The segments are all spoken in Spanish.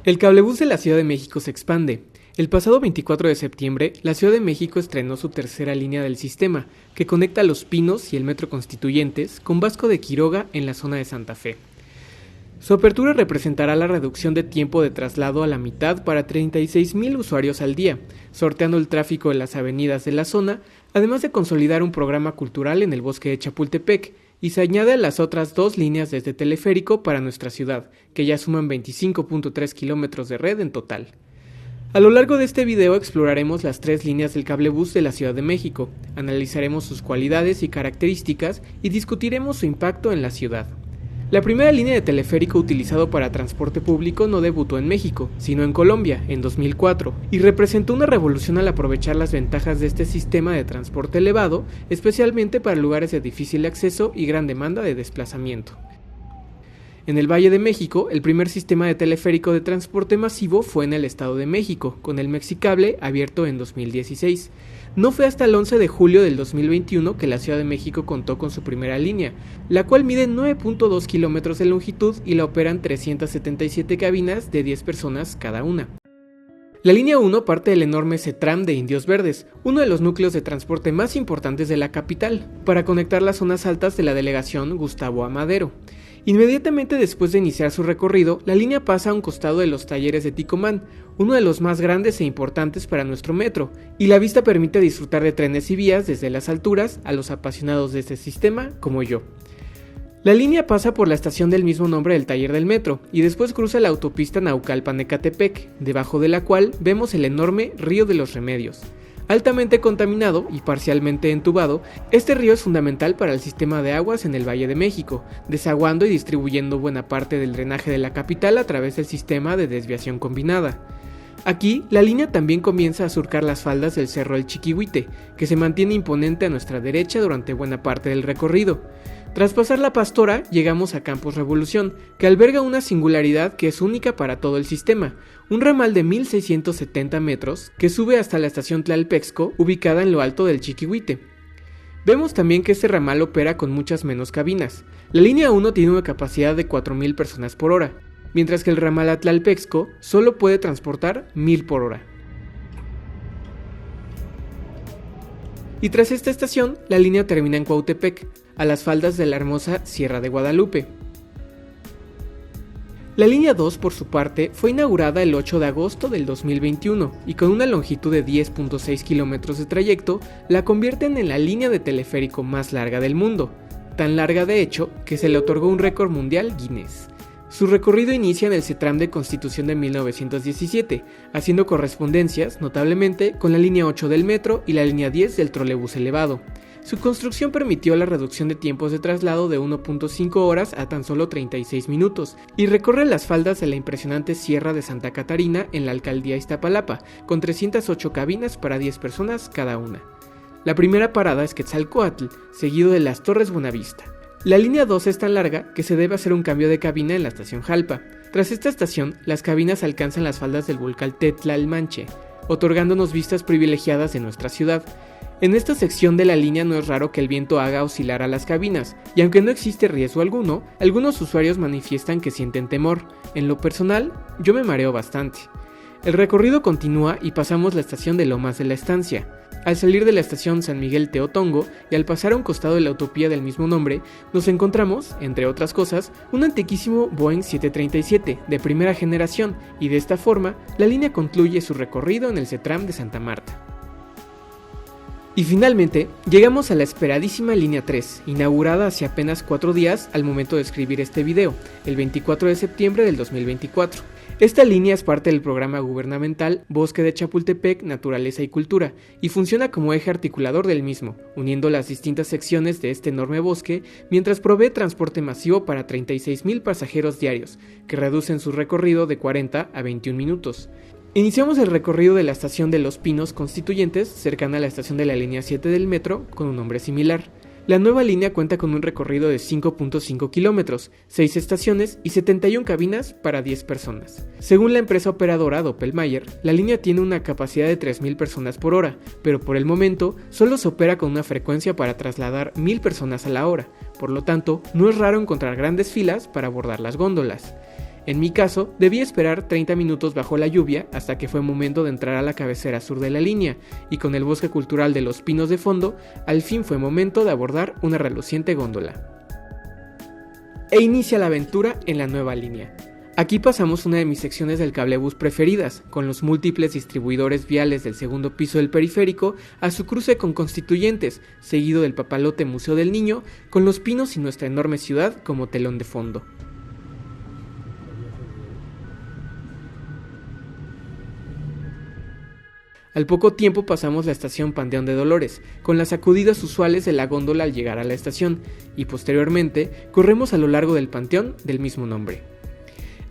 El cablebús de la Ciudad de México se expande. El pasado 24 de septiembre, la Ciudad de México estrenó su tercera línea del sistema, que conecta Los Pinos y el Metro Constituyentes con Vasco de Quiroga en la zona de Santa Fe. Su apertura representará la reducción de tiempo de traslado a la mitad para 36,000 usuarios al día, sorteando el tráfico de las avenidas de la zona, además de consolidar un programa cultural en el bosque de Chapultepec, y se añade a las otras dos líneas desde teleférico para nuestra ciudad, que ya suman 25.3 kilómetros de red en total. A lo largo de este video exploraremos las tres líneas del cablebús de la Ciudad de México, analizaremos sus cualidades y características y discutiremos su impacto en la ciudad. La primera línea de teleférico utilizado para transporte público no debutó en México, sino en Colombia, en 2004, y representó una revolución al aprovechar las ventajas de este sistema de transporte elevado, especialmente para lugares de difícil acceso y gran demanda de desplazamiento. En el Valle de México, el primer sistema de teleférico de transporte masivo fue en el Estado de México, con el Mexicable, abierto en 2016. No fue hasta el 11 de julio del 2021 que la Ciudad de México contó con su primera línea, la cual mide 9.2 kilómetros de longitud y la operan 377 cabinas de 10 personas cada una. La línea 1 parte del enorme CETRAM de Indios Verdes, uno de los núcleos de transporte más importantes de la capital, para conectar las zonas altas de la delegación Gustavo A. Madero. Inmediatamente después de iniciar su recorrido, la línea pasa a un costado de los talleres de Ticomán, uno de los más grandes e importantes para nuestro metro, y la vista permite disfrutar de trenes y vías desde las alturas a los apasionados de este sistema como yo. La línea pasa por la estación del mismo nombre del taller del metro, y después cruza la autopista Naucalpan-Ecatepec, debajo de la cual vemos el enorme Río de los Remedios. Altamente contaminado y parcialmente entubado, este río es fundamental para el sistema de aguas en el Valle de México, desaguando y distribuyendo buena parte del drenaje de la capital a través del sistema de desviación combinada. Aquí, la línea también comienza a surcar las faldas del Cerro El Chiquihuite, que se mantiene imponente a nuestra derecha durante buena parte del recorrido. Tras pasar la Pastora, llegamos a Campus Revolución, que alberga una singularidad que es única para todo el sistema, un ramal de 1,670 metros que sube hasta la estación Tlalpexco, ubicada en lo alto del Chiquihuite. Vemos también que este ramal opera con muchas menos cabinas. La línea 1 tiene una capacidad de 4,000 personas por hora, mientras que el ramal a Tlalpexco solo puede transportar 1,000 por hora. Y tras esta estación, la línea termina en Cuautepec, a las faldas de la hermosa Sierra de Guadalupe. La línea 2, por su parte, fue inaugurada el 8 de agosto del 2021 y con una longitud de 10.6 kilómetros de trayecto, la convierten en la línea de teleférico más larga del mundo, tan larga de hecho que se le otorgó un récord mundial Guinness. Su recorrido inicia en el CETRAM de Constitución de 1917, haciendo correspondencias, notablemente, con la línea 8 del metro y la línea 10 del trolebús elevado. Su construcción permitió la reducción de tiempos de traslado de 1.5 horas a tan solo 36 minutos, y recorre las faldas de la impresionante Sierra de Santa Catarina en la alcaldía Iztapalapa, con 308 cabinas para 10 personas cada una. La primera parada es Quetzalcóatl, seguido de las Torres Buenavista. La línea 2 es tan larga que se debe hacer un cambio de cabina en la estación Jalpa. Tras esta estación, las cabinas alcanzan las faldas del volcán Tetlalmanche, otorgándonos vistas privilegiadas de nuestra ciudad. En esta sección de la línea no es raro que el viento haga oscilar a las cabinas, y aunque no existe riesgo alguno, algunos usuarios manifiestan que sienten temor. En lo personal, yo me mareo bastante. El recorrido continúa y pasamos la estación de Lomas de la Estancia. Al salir de la estación San Miguel Teotongo y al pasar a un costado de la utopía del mismo nombre, nos encontramos, entre otras cosas, un antiquísimo Boeing 737 de primera generación, y de esta forma, la línea concluye su recorrido en el CETRAM de Santa Marta. Y finalmente, llegamos a la esperadísima línea 3, inaugurada hace apenas 4 días al momento de escribir este video, el 24 de septiembre del 2024. Esta línea es parte del programa gubernamental Bosque de Chapultepec, Naturaleza y Cultura, y funciona como eje articulador del mismo, uniendo las distintas secciones de este enorme bosque, mientras provee transporte masivo para 36,000 pasajeros diarios, que reducen su recorrido de 40 a 21 minutos. Iniciamos el recorrido de la estación de Los Pinos Constituyentes, cercana a la estación de la línea 7 del metro, con un nombre similar. La nueva línea cuenta con un recorrido de 5.5 kilómetros, 6 estaciones y 71 cabinas para 10 personas. Según la empresa operadora Doppelmayr, la línea tiene una capacidad de 3,000 personas por hora, pero por el momento solo se opera con una frecuencia para trasladar 1,000 personas a la hora, por lo tanto no es raro encontrar grandes filas para abordar las góndolas. En mi caso, debí esperar 30 minutos bajo la lluvia hasta que fue momento de entrar a la cabecera sur de la línea, y con el bosque cultural de los pinos de fondo, al fin fue momento de abordar una reluciente góndola. E inicia la aventura en la nueva línea. Aquí pasamos una de mis secciones del cablebús preferidas, con los múltiples distribuidores viales del segundo piso del periférico a su cruce con Constituyentes, seguido del papalote Museo del Niño, con los pinos y nuestra enorme ciudad como telón de fondo. Al poco tiempo pasamos la estación Panteón de Dolores, con las sacudidas usuales de la góndola al llegar a la estación, y posteriormente corremos a lo largo del panteón del mismo nombre.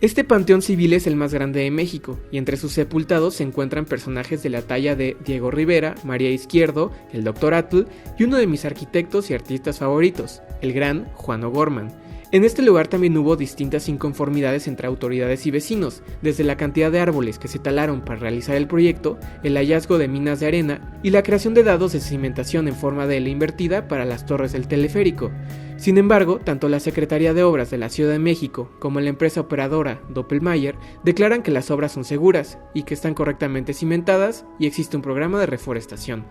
Este panteón civil es el más grande de México, y entre sus sepultados se encuentran personajes de la talla de Diego Rivera, María Izquierdo, el Dr. Atl y uno de mis arquitectos y artistas favoritos, el gran Juan O'Gorman. En este lugar también hubo distintas inconformidades entre autoridades y vecinos, desde la cantidad de árboles que se talaron para realizar el proyecto, el hallazgo de minas de arena y la creación de dados de cimentación en forma de L invertida para las torres del teleférico. Sin embargo, tanto la Secretaría de Obras de la Ciudad de México como la empresa operadora Doppelmayr declaran que las obras son seguras y que están correctamente cimentadas y existe un programa de reforestación.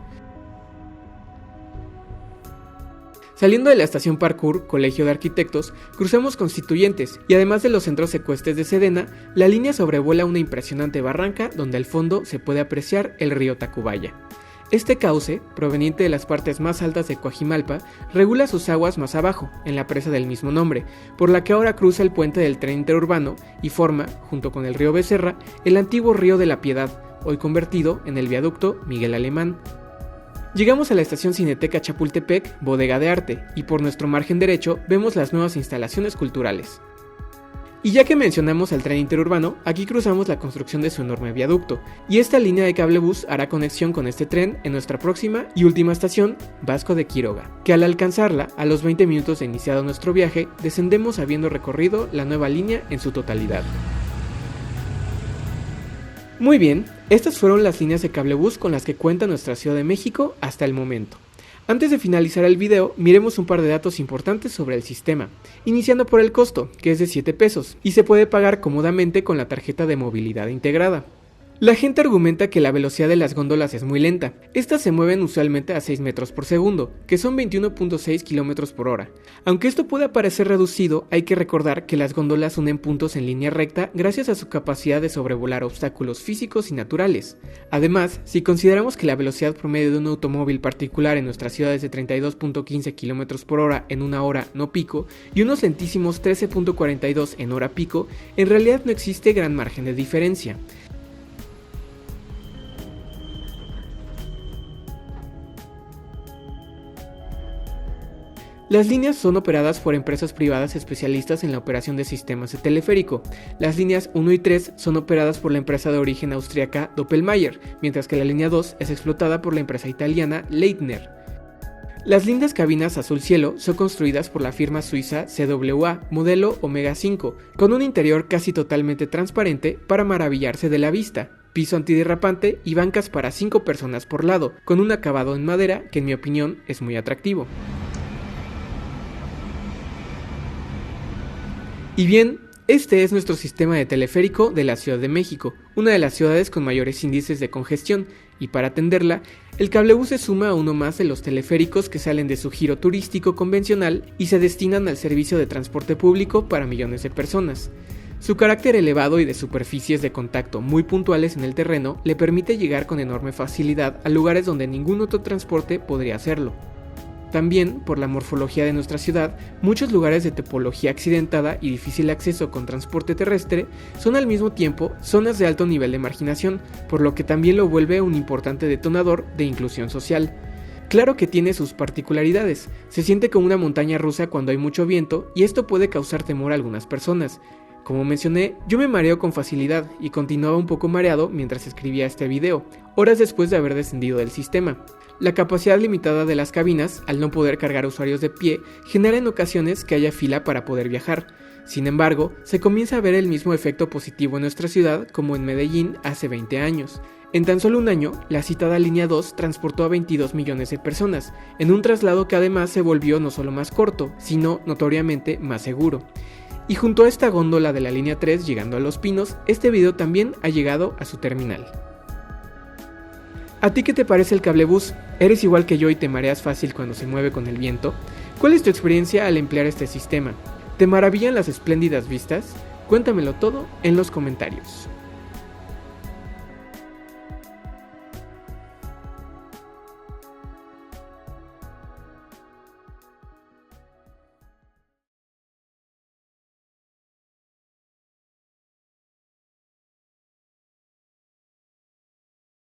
Saliendo de la estación Parkour, Colegio de Arquitectos, cruzamos Constituyentes y además de los centros ecuestres de Sedena, la línea sobrevuela una impresionante barranca donde al fondo se puede apreciar el río Tacubaya. Este cauce, proveniente de las partes más altas de Coajimalpa, regula sus aguas más abajo, en la presa del mismo nombre, por la que ahora cruza el puente del tren interurbano y forma, junto con el río Becerra, el antiguo río de la Piedad, hoy convertido en el viaducto Miguel Alemán. Llegamos a la estación Cineteca Chapultepec, bodega de arte, y por nuestro margen derecho vemos las nuevas instalaciones culturales. Y ya que mencionamos al tren interurbano, aquí cruzamos la construcción de su enorme viaducto, y esta línea de cablebús hará conexión con este tren en nuestra próxima y última estación, Vasco de Quiroga, que al alcanzarla, a los 20 minutos de iniciado nuestro viaje, descendemos habiendo recorrido la nueva línea en su totalidad. Muy bien, estas fueron las líneas de cablebús con las que cuenta nuestra Ciudad de México hasta el momento. Antes de finalizar el video, miremos un par de datos importantes sobre el sistema, iniciando por el costo, que es de 7 pesos, y se puede pagar cómodamente con la tarjeta de movilidad integrada. La gente argumenta que la velocidad de las góndolas es muy lenta. Estas se mueven usualmente a 6 metros por segundo, que son 21.6 km por hora. Aunque esto pueda parecer reducido, hay que recordar que las góndolas unen puntos en línea recta gracias a su capacidad de sobrevolar obstáculos físicos y naturales. Además, si consideramos que la velocidad promedio de un automóvil particular en nuestra ciudad es de 32.15 km por hora en una hora no pico y unos lentísimos 13.42 en hora pico, en realidad no existe gran margen de diferencia. Las líneas son operadas por empresas privadas especialistas en la operación de sistemas de teleférico. Las líneas 1 y 3 son operadas por la empresa de origen austríaca Doppelmayr, mientras que la línea 2 es explotada por la empresa italiana Leitner. Las lindas cabinas azul cielo son construidas por la firma suiza CWA, modelo Omega 5, con un interior casi totalmente transparente para maravillarse de la vista, piso antiderrapante y bancas para 5 personas por lado, con un acabado en madera que en mi opinión es muy atractivo. Y bien, este es nuestro sistema de teleférico de la Ciudad de México, una de las ciudades con mayores índices de congestión, y para atenderla, el cablebús se suma a uno más de los teleféricos que salen de su giro turístico convencional y se destinan al servicio de transporte público para millones de personas. Su carácter elevado y de superficies de contacto muy puntuales en el terreno le permite llegar con enorme facilidad a lugares donde ningún otro transporte podría hacerlo. También, por la morfología de nuestra ciudad, muchos lugares de topología accidentada y difícil acceso con transporte terrestre son al mismo tiempo zonas de alto nivel de marginación, por lo que también lo vuelve un importante detonador de inclusión social. Claro que tiene sus particularidades, se siente como una montaña rusa cuando hay mucho viento y esto puede causar temor a algunas personas. Como mencioné, yo me mareo con facilidad y continuaba un poco mareado mientras escribía este video, horas después de haber descendido del sistema. La capacidad limitada de las cabinas, al no poder cargar usuarios de pie, genera en ocasiones que haya fila para poder viajar. Sin embargo, se comienza a ver el mismo efecto positivo en nuestra ciudad como en Medellín hace 20 años. En tan solo un año, la citada línea 2 transportó a 22 millones de personas, en un traslado que además se volvió no solo más corto, sino notoriamente más seguro. Y junto a esta góndola de la línea 3 llegando a Los Pinos, este video también ha llegado a su terminal. ¿A ti qué te parece el cablebús? ¿Eres igual que yo y te mareas fácil cuando se mueve con el viento? ¿Cuál es tu experiencia al emplear este sistema? ¿Te maravillan las espléndidas vistas? Cuéntamelo todo en los comentarios.